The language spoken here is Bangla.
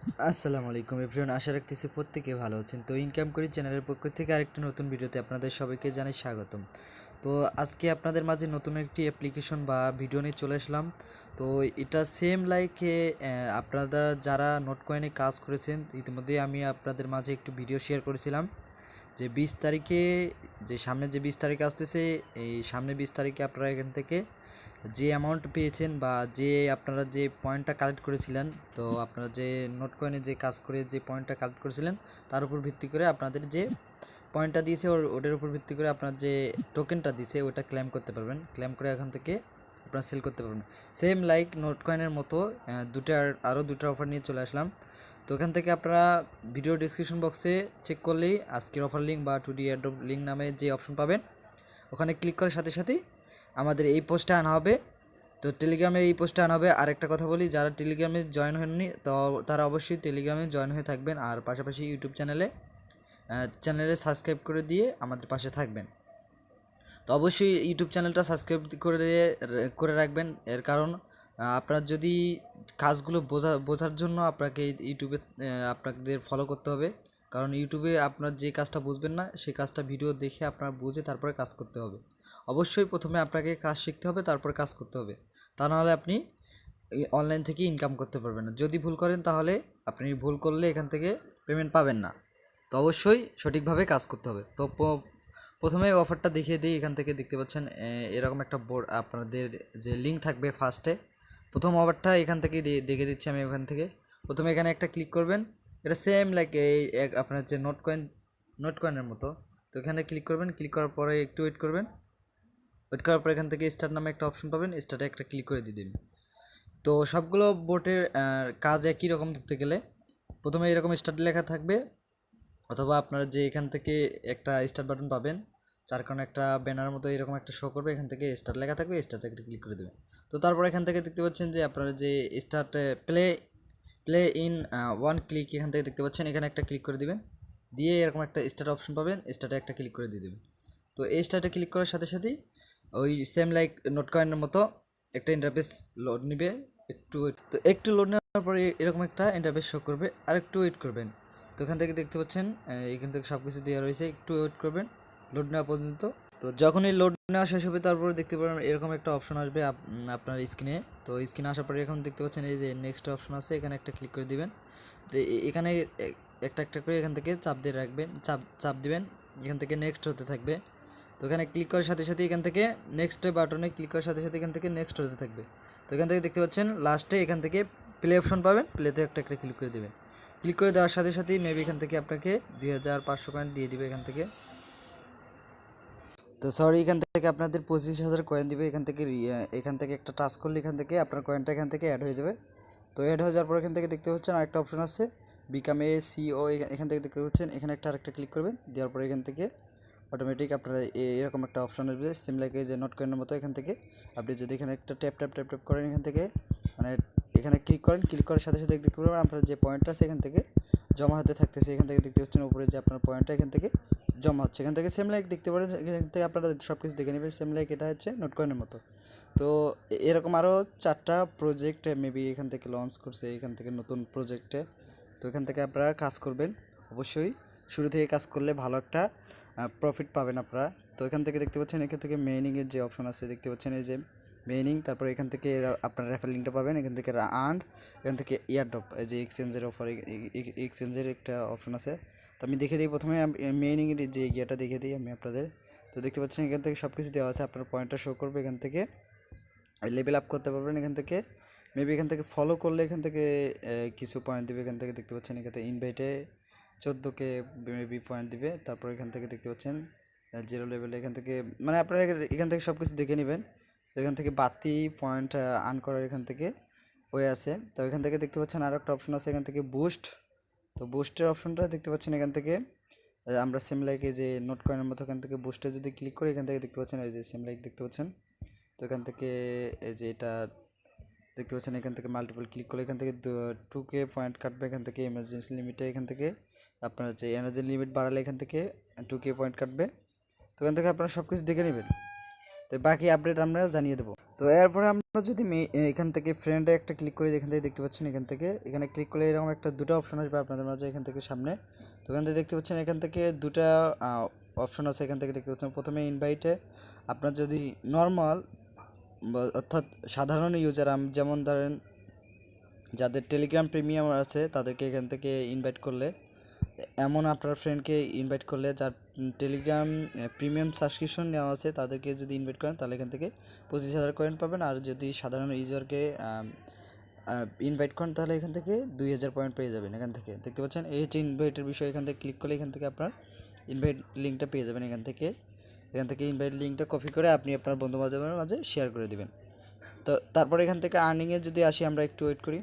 আসসালামু আলাইকুম এভরিওয়ান, আশা রাখতেছি প্রত্যেকে ভালো আছেন। তো ইনকাম করি চ্যানেলের পক্ষ থেকে আরেকটা নতুন ভিডিওতে আপনাদের সবাইকে জানাই স্বাগতম। তো আজকে আপনাদের মাঝে নতুন একটি অ্যাপ্লিকেশন বা ভিডিও নিয়ে চলে আসলাম। তো এটা সেম লাইক আপনারা যারা নোট কয়েনে কাজ করেছেন ইতিমধ্যে আমি আপনাদের মাঝে একটু ভিডিও শেয়ার করেছিলাম যে 20 তারিখে, যে সামনে যে 20 তারিখ আসতেছে, এই সামনে 20 তারিখে আপনারা এখান থেকে যে অ্যামাউন্ট পেয়েছেন বা যে আপনারা যে পয়েন্টটা কালেক্ট করেছিলেন, তো আপনারা যে নোট কয়েনে যে কাজ করে যে পয়েন্টটা কালেক্ট করেছিলেন তার উপর ভিত্তি করে আপনাদের যে পয়েন্টটা দিয়েছে ওটার উপর ভিত্তি করে আপনার যে টোকেনটা দিয়েছে ওটা ক্লেম করতে পারবেন। ক্লেম করে এখান থেকে আপনারা সেল করতে পারবেন সেম লাইক নোট কয়েনের মতো। আরও দুটো অফার নিয়ে চলে আসলাম। তো এখান থেকে আপনারা ভিডিও ডিসক্রিপশন বক্সে চেক করলেই আজকের অফার লিঙ্ক বা 2D এয়ারড্রপ লিঙ্ক নামে যে অপশন পাবেন, ওখানে ক্লিক করার সাথে সাথেই আমাদের এই পোস্টটা আনা হবে। তো টেলিগ্রামে এই পোস্টটা আনা হবে। আরেকটা কথা বলি, যারা টেলিগ্রামে জয়েন হননি তো তারা অবশ্যই টেলিগ্রামে জয়েন হয়ে থাকবেন, আর পাশাপাশি ইউটিউব চ্যানেলে সাবস্ক্রাইব করে দিয়ে আমাদের পাশে থাকবেন। তো অবশ্যই ইউটিউব চ্যানেলটা সাবস্ক্রাইব করে রাখবেন। এর কারণ আপনার যদি কাজগুলো বোঝার জন্য আপনাকে ইউটিউবে আপনাদের ফলো করতে হবে। কারণ ইউটিউবে আপনার যে কাজটা বুঝবেন না সেই কাজটা ভিডিও দেখে আপনার বুঝে তারপরে কাজ করতে হবে। অবশ্যই প্রথমে আপনাকে কাজ শিখতে হবে, তারপরে কাজ করতে হবে। তা নাহলে আপনি অনলাইন থেকে ইনকাম করতে পারবেন না। যদি ভুল করেন তাহলে আপনি ভুল করলে এখান থেকে পেমেন্ট পাবেন না। তো অবশ্যই সঠিকভাবে কাজ করতে হবে। তো প্রথমে অফারটা দেখিয়ে দিই। এখান থেকে দেখতে পাচ্ছেন এরকম একটা বোর্ড, আপনাদের যে লিঙ্ক থাকবে ফার্স্টে প্রথম অফারটা এখান থেকে দেখে দিচ্ছি আমি। এখান থেকে প্রথমে এখানে একটা ক্লিক করবেন। এটা সেম লাইক এই আপনার যে নোট কয়েনের মতো। তো এখানে ক্লিক করবেন, ক্লিক করার পরে একটু ওয়েট করবেন। ওয়েট করার পর এখান থেকে স্টার্ট নামে একটা অপশন পাবেন, স্টার্টে একটা ক্লিক করে দিয়ে দিন। তো সবগুলো বোটের কাজ একই রকম ধরতে গেলে প্রথমে এরকম স্টার্ট লেখা থাকবে, অথবা আপনারা যে এখান থেকে একটা স্টার্ট বাটন পাবেন, যার কারণে একটা ব্যানার মতো এরকম একটা শো করবে। এখান থেকে স্টার্ট লেখা থাকবে, স্টার্টে একটা ক্লিক করে দেবেন। তো তারপর এখান থেকে দেখতে পাচ্ছেন যে আপনারা যে start play play in one click, এখান থেকে দেখতে পাচ্ছেন এখানে একটা ক্লিক করে দিবেন। দিয়ে এরকম একটা স্টার্ট অপশন পাবেন, স্টার্টে একটা ক্লিক করে দিয়ে দেবেন। তো এই স্টার্টে ক্লিক করার সাথে সাথেই ওই সেম লাইক নোট কয়েনের মতো একটা ইন্টারফেস লোড নিবে। একটু লোড নেওয়ার পরে এরকম একটা ইন্টারফেস শো করবে, আর একটু ওয়েট করবেন। তো এখান থেকে দেখতে পাচ্ছেন এখান থেকে সব কিছু দেওয়া রয়েছে, একটু ওয়েট করবেন লোড নেওয়া পর্যন্ত। তো যখনই লোড নেওয়া শেষ হবে তারপরে দেখতে পাবেন এরকম একটা অপশন আসবে আপনার স্ক্রিনে। তো স্ক্রিনে আসার পরে এখন দেখতে পাচ্ছেন এই যে নেক্সট অপশন আছে, এখানে একটা ক্লিক করে দিবেন। তো এখানে একটা একটা করে এখান থেকে চাপ দিয়ে রাখবেন, চাপ দিবেন। এখান থেকে নেক্সট হতে থাকবে। তো এখানে ক্লিক করার সাথে সাথে এখান থেকে নেক্সট বাটনে ক্লিক করার সাথে সাথে এখান থেকে নেক্সট হতে থাকবে। তো এখান থেকে দেখতে পাচ্ছেন লাস্টে এখান থেকে প্লে অপশন পাবেন, প্লেতে একটা একটা ক্লিক করে দেবেন। ক্লিক করে দেওয়ার সাথে সাথেই মেবি এখান থেকে আপনাকে 2500 কয়েন দিয়ে দিবে এখান থেকে। তো সরি, এখান থেকে আপনাদের 25,000 কয়েন দিবে। এখান থেকে একটা টাচ করলে এখান থেকে আপনার কয়েনটা এখান থেকে অ্যাড হয়ে যাবে। তো অ্যাড হয়ে যাওয়ার পর এখান থেকে দেখতে পাচ্ছেন আরেকটা অপশন আছে, বিকাম এ সিও। এখান থেকে দেখতে পাচ্ছেন এখানে একটা আরেকটা ক্লিক করবেন। দেওয়ার পরে এখান থেকে অটোমেটিক আপনারা এরকম একটা অপশন আসবে সেম লাইক এই যে নোট কয়েনের মতো। এখান থেকে আপনি যদি এখানে একটা ট্যাপ ট্যাপ ট্যাপ ট্যাপ করেন, এখান থেকে মানে এখানে ক্লিক করেন, ক্লিক করার সাথে সাথে দেখতে পারবেন আপনার যে পয়েন্টটা আছে এখান থেকে জমা হতে থাকতেছে। এখান থেকে দেখতে পাচ্ছেন উপরে যে আপনার পয়েন্টটা এখান থেকে জমা হচ্ছে। এখান থেকে সেম লাইক দেখতে পারেন, এখান থেকে আপনারা সব কিছু দেখে নেবেন সেম লাইক এটা হচ্ছে নোট কয়েনের মতো। তো এরকম আরও 4টা প্রজেক্ট মেবি এখান থেকে লঞ্চ করছে, এখান থেকে নতুন প্রজেক্টে। তো এখান থেকে আপনারা কাজ করবেন। অবশ্যই শুরু থেকে কাজ করলে ভালো একটা প্রফিট পাবেন আপনারা। তো এখান থেকে দেখতে পাচ্ছেন এখান থেকে মেইনিংয়ের যে অপশন আছে দেখতে পাচ্ছেন এই যে মেইনিং। তারপর এখান থেকে আপনার রেফার লিঙ্কটা পাবেন, এখান থেকে আর্ন, এখান থেকে এয়ারড্রপ, এই যে এক্সচেঞ্জের অফার, এক্সচেঞ্জের একটা অপশন আছে। তো আমি দেখে দিই প্রথমে মেইনিংয়ের যে ইয়েটা দেখে দিই আমি আপনাদের। তো দেখতে পাচ্ছেন এখান থেকে সব কিছু দেওয়া আছে, আপনার পয়েন্টটা শো করবে। এখান থেকে লেভেল আপ করতে পারবেন। এখান থেকে মেবি এখান থেকে ফলো করলে এখান থেকে কিছু পয়েন্ট দিবে। এখান থেকে দেখতে পাচ্ছেন এখান থেকে ইনভাইটে 14K মেবি পয়েন্ট দিবে। তারপর এখান থেকে দেখতে পাচ্ছেন জিরো লেভেলে এখান থেকে মানে আপনারা এখান থেকে সব কিছু দেখে নেবেন। তো এখান থেকে বাড়তি পয়েন্ট আর্ন করার এখান থেকে হয়ে আছে। তো এখান থেকে দেখতে পাচ্ছেন আরও একটা অপশন আছে এখান থেকে বুস্ট। তো বুস্টের অপশনটা দেখতে পাচ্ছেন এখান থেকে আমরা সেম লাইক এই যে নোট কয়েনের মতো এখান থেকে বুস্টে যদি ক্লিক করি এখান থেকে দেখতে পাচ্ছেন এই যে সেম লাইক দেখতে পাচ্ছেন। তো এখান থেকে এই যে এটা দেখতে পাচ্ছেন এখান থেকে মাল্টিপল ক্লিক করলে এখান থেকে 2K পয়েন্ট কাটবে। এখান থেকে এমার্জেন্সি লিমিটে এখান থেকে আপনার যে এনার্জি লিমিট বাড়ালে এখান থেকে 2K পয়েন্ট কাটবে। তো এখান থেকে আপনারা সব কিছু দেখে নেবেন। তো বাকি আপডেট আমরা জানিয়ে দেবো। তো এরপরে আমরা যদি এখান থেকে ফ্রেন্ডে একটা ক্লিক করি, এখান থেকে দেখতে পাচ্ছেন এখানে ক্লিক করলে এরকম একটা দুটো অপশন আসবে আপনাদের মাঝে এখান থেকে সামনে। তো এখান থেকে দেখতে পাচ্ছেন এখান থেকে দুটা অপশন আছে। এখান থেকে দেখতে পাচ্ছেন প্রথমে ইনভাইটে আপনার যদি নর্মাল অর্থাৎ সাধারণ ইউজার যেমন ধরেন যাদের টেলিগ্রাম প্রিমিয়াম আছে তাদেরকে এখান থেকে ইনভাইট করলে, এমন আপনার ফ্রেন্ডকে ইনভাইট করলে যার টেলিগ্রাম প্রিমিয়াম সাবস্ক্রিপশন নেওয়া আছে তাদেরকে যদি ইনভাইট করেন তাহলে এখান থেকে 25,000 কয়েন পাবেন। আর যদি সাধারণ ইউজারকে ইনভাইট করেন তাহলে এখান থেকে 2,000 পয়েন্ট পেয়ে যাবেন। এখান থেকে দেখতে পাচ্ছেন এই হচ্ছে ইনভাইটের বিষয়। এখান থেকে ক্লিক করলে এখান থেকে আপনার ইনভাইট লিঙ্কটা পেয়ে যাবেন। এখান থেকে ইনভাইট লিঙ্কটা কপি করে আপনি আপনার বন্ধু বান্ধবের মাঝে শেয়ার করে দেবেন। তো তারপর এখান থেকে আর্নিংয়ে যদি আসি, আমরা একটু ওয়েট করি।